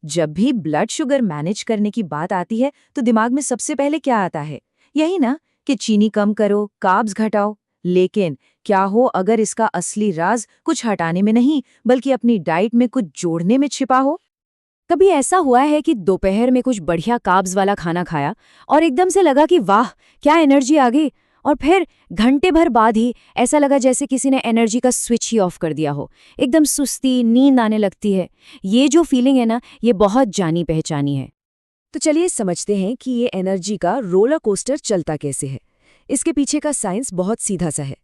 जब भी blood sugar manage करने की बात आती है तो दिमाग में सबसे पहले क्या आता है? यही ना कि चीनी कम करो, कार्ब्स घटाओ। लेकिन क्या हो अगर इसका असली राज कुछ हटाने में नहीं बल्कि अपनी डाइट में कुछ जोड़ने में छिपा हो? कभी ऐसा हुआ है कि दोपहर में कुछ बढ़िया कार्ब्स वाला खाना खाया और एकदम से लगा कि वाह, क्या एनर्जी आ गई, और फिर घंटे भर बाद ही ऐसा लगा जैसे किसी ने एनर्जी का स्विच ही ऑफ कर दिया हो। एकदम सुस्ती, नींद आने लगती है। ये जो फीलिंग है ना, ये बहुत जानी पहचानी है। तो चलिए समझते हैं कि ये एनर्जी का रोलर कोस्टर चलता कैसे है। इसके पीछे का साइंस बहुत सीधा सा है।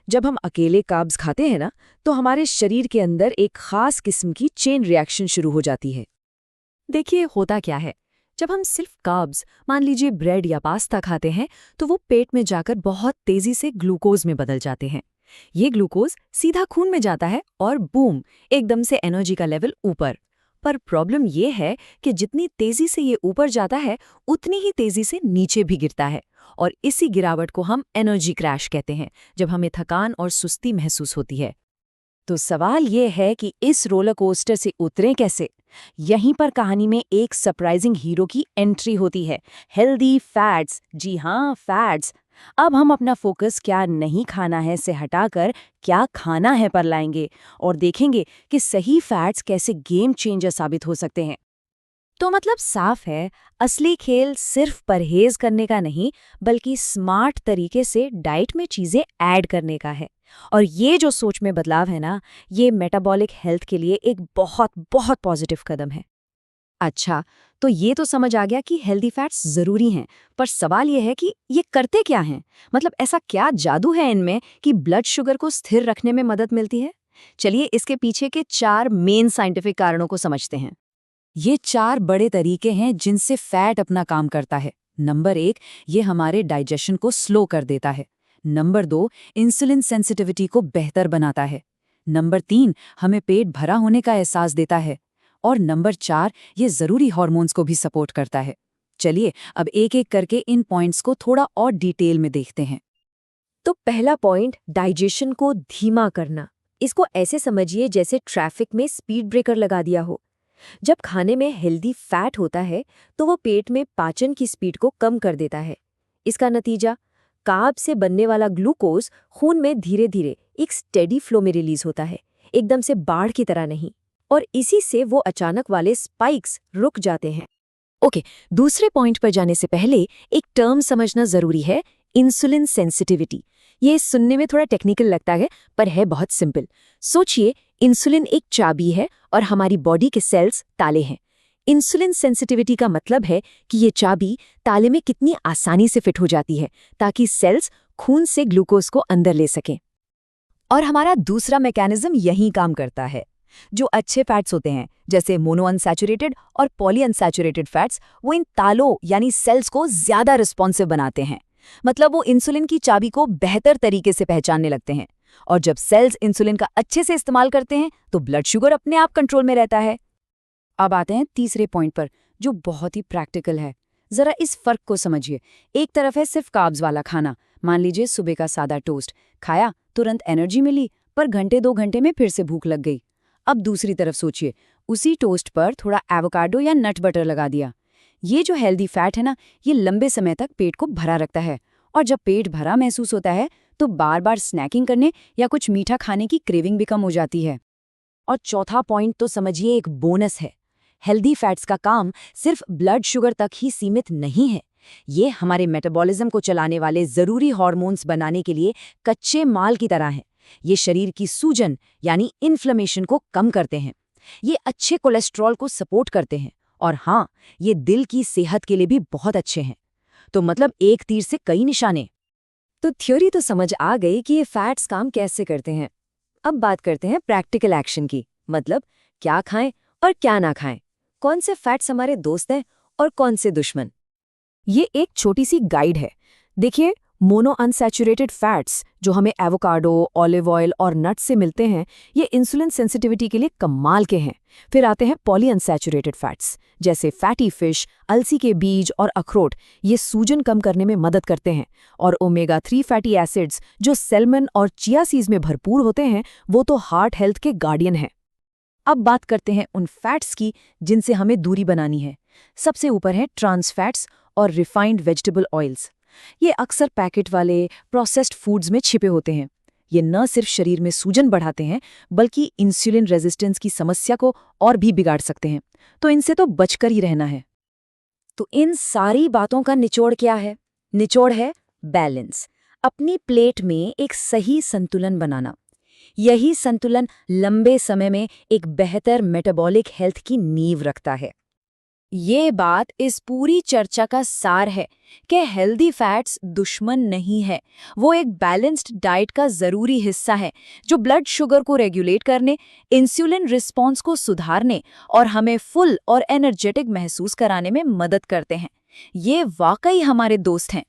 जब हम अकेले कार्ब्स खाते हैं ना, तो हमारे शरीर के अंदर एक खास किस्म की चेन रिएक्शन शुरू हो जाती है। देखिए होता क्या है, जब हम सिर्फ कार्ब्स, मान लीजिए ब्रेड या पास्ता खाते हैं, तो वो पेट में जाकर बहुत तेजी से ग्लूकोज में बदल जाते हैं। ये ग्लूकोज सीधा खून में जाता है और बूम, एकदम से एनर्जी का लेवल ऊपर। पर प्रॉब्लम ये है कि जितनी तेजी से ये ऊपर जाता है, उतनी ही तेजी से नीचे भी गिरता है। और इसी गिरावट को हम एनर्जी क्रैश कहते हैं, जब हमें थकान और सुस्ती महसूस होती है। तो सवाल ये है कि इस रोलर कोस्टर से उतरें कैसे? यहीं पर कहानी में एक सरप्राइजिंग हीरो की एंट्री होती है, हेल्दी फैट्स। जी हाँ, फैट्स। अब हम अपना फोकस क्या नहीं खाना है से हटाकर क्या खाना है पर लाएंगे और देखेंगे कि सही फैट्स कैसे गेम चेंजर साबित हो सकते हैं। तो मतलब साफ है, असली खेल सिर्फ परहेज करने का नहीं, बल्कि स्मार्ट तरीके से डाइट में चीजें ऐड करने का है। और ये जो सोच में बदलाव है ना, ये मेटाबॉलिक हेल्थ के लिए एक बहुत बहुत पॉजिटिव कदम है। अच्छा, तो ये तो समझ आ गया कि हेल्दी फैट्स जरूरी हैं, पर सवाल ये है कि ये करते क्या हैं? मतलब ऐसा क्या जादू है इनमें कि ब्लड शुगर को स्थिर रखने में मदद मिलती है? चलिए इसके पीछे के 4 मेन साइंटिफिक कारणों को समझते हैं। ये 4 बड़े तरीके हैं जिनसे फैट अपना काम करता है। नंबर 1, ये हमारे डाइजेशन को स्लो कर देता है। नंबर 2, इंसुलिन सेंसिटिविटी को बेहतर बनाता है। नंबर 3, हमें पेट भरा होने का एहसास देता है। और नंबर 4, ये ज़रूरी हार्मोन्स को भी सपोर्ट करता है। चलिए अब एक एक करके इन पॉइंट्स को थोड़ा और डिटेल में देखते हैं। तो पहला पॉइंट, डाइजेशन को धीमा करना। इसको ऐसे समझिए जैसे ट्रैफिक में स्पीड ब्रेकर लगा दिया हो। जब खाने में हेल्दी फैट होता है तो वो पेट में पाचन की स्पीड को कम कर देता है। इसका नतीजा, कार्ब से बनने वाला ग्लूकोज खून में धीरे धीरे एक स्टेडी फ्लो में रिलीज होता है, एकदम से बाढ़ की तरह नहीं। और इसी से वो अचानक वाले स्पाइक्स रुक जाते हैं। ओके, दूसरे पॉइंट पर जाने से पहले एक टर्म समझना जरूरी है, इंसुलिन सेंसिटिविटी। ये सुनने में थोड़ा टेक्निकल लगता है, पर है बहुत सिंपल। सोचिए, इंसुलिन एक चाबी है और हमारी बॉडी के सेल्स ताले हैं। इंसुलिन सेंसिटिविटी का मतलब है कि ये चाबी ताले में कितनी आसानी से फिट हो जाती है, ताकि सेल्स खून से ग्लूकोज को अंदर ले सकें। और हमारा दूसरा मैकेनिज्म यही काम करता है। जो अच्छे फैट्स होते हैं, जैसे मोनो अनसैचुरेटेड और पॉली अनसैचुरेटेड फैट्स, वो इन तालों यानी सेल्स को ज्यादा रिस्पॉन्सिव बनाते हैं। मतलब वो इंसुलिन की चाबी को बेहतर तरीके से पहचानने लगते हैं। और जब सेल्स इंसुलिन का अच्छे से इस्तेमाल करते हैं तो ब्लड शुगर अपने आप कंट्रोल में रहता है। अब आते हैं तीसरे पॉइंट पर, जो बहुत ही प्रैक्टिकल है। जरा इस फर्क को समझिए। एक तरफ है सिर्फ कार्ब्स वाला खाना, मान लीजिए सुबह का सादा टोस्ट खाया, तुरंत एनर्जी मिली, पर घंटे 2 घंटे में फिर से भूख लग गई। अब दूसरी तरफ सोचिए, उसी टोस्ट पर थोड़ा एवोकाडो या नट बटर लगा दिया। ये जो हेल्दी फैट है ना, ये लंबे समय तक पेट को भरा रखता है। और जब पेट भरा महसूस होता है तो बार बार स्नैकिंग करने या कुछ मीठा खाने की क्रेविंग भी कम हो जाती है। और चौथा पॉइंट तो समझिए एक बोनस है। हेल्दी फैट्स का काम सिर्फ ब्लड शुगर तक ही सीमित नहीं है। ये हमारे मेटाबॉलिज्म को चलाने वाले जरूरी हार्मोन्स बनाने के लिए कच्चे माल की तरह हैं। ये शरीर की सूजन यानी इन्फ्लेमेशन को कम करते हैं। ये अच्छे कोलेस्ट्रॉल को सपोर्ट करते हैं। और हाँ, ये दिल की सेहत के लिए भी बहुत अच्छे हैं। तो मतलब एक तीर से कई निशाने। तो थ्योरी तो समझ आ गई कि ये फैट्स काम कैसे करते हैं। अब बात करते हैं प्रैक्टिकल एक्शन की, मतलब क्या खाएं और क्या ना खाएं, कौन से फैट्स हमारे दोस्त हैं और कौन से दुश्मन। ये एक छोटी सी गाइड है। देखिए, मोनो अनसैचुरेटेड फैट्स जो हमें एवोकाडो, ऑलिव ऑयल और नट्स से मिलते हैं, ये इंसुलिन सेंसिटिविटी के लिए कमाल के हैं। फिर आते हैं पॉली अनसैचुरेटेड फैट्स, जैसे फैटी फिश, अलसी के बीज और अखरोट। ये सूजन कम करने में मदद करते हैं। और ओमेगा 3 फैटी एसिड्स जो सैल्मन और चिया सीड्स में भरपूर होते हैं, वो तो हार्ट हेल्थ के गार्डियन हैं। अब बात करते हैं उन फैट्स की जिनसे हमें दूरी बनानी है। सबसे ऊपर है ट्रांस फैट्स और रिफाइंड वेजिटेबल ऑयल्स। ये अक्सर पैकेट वाले प्रोसेस्ड फूड्स में छिपे होते हैं। ये न सिर्फ शरीर में सूजन बढ़ाते हैं बल्कि इंसुलिन रेजिस्टेंस की समस्या को और भी बिगाड़ सकते हैं, तो इनसे तो बचकर ही रहना है। तो इन सारी बातों का निचोड़ क्या है? निचोड़ है बैलेंस। अपनी प्लेट में एक सही संतुलन बनाना। यही संतुलन लंबे समय में एक बेहतर मेटाबॉलिक हेल्थ की नींव रखता है। ये बात इस पूरी चर्चा का सार है कि हेल्दी फैट्स दुश्मन नहीं है, वो एक बैलेंस्ड डाइट का ज़रूरी हिस्सा है जो ब्लड शुगर को रेगुलेट करने, इंसुलिन रिस्पॉन्स को सुधारने और हमें फुल और एनर्जेटिक महसूस कराने में मदद करते हैं। ये वाकई हमारे दोस्त हैं।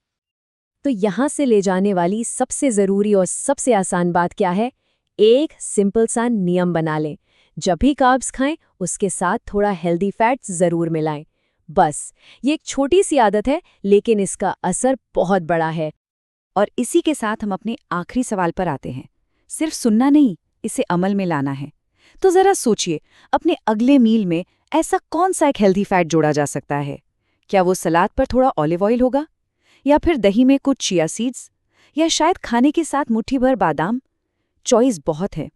तो यहाँ से ले जाने वाली सबसे ज़रूरी और सबसे आसान बात क्या है? एक सिंपल सा नियम बना लें। जब भी कार्ब्स खाएं, उसके साथ थोड़ा हेल्दी फैट्स ज़रूर मिलाएं। बस, ये एक छोटी सी आदत है, लेकिन इसका असर बहुत बड़ा है। और इसी के साथ हम अपने आखिरी सवाल पर आते हैं। सिर्फ सुनना नहीं, इसे अमल में लाना है। तो ज़रा सोचिए, अपने अगले मील में ऐसा कौन सा एक हेल्दी फैट जोड़ा जा सकता है? क्या वो सलाद पर थोड़ा ऑलिव ऑयल होगा? या फिर दही में कुछ चिया सीड्स? या शायद खाने के साथ मुट्ठी भर बादाम? चॉइस बहुत है।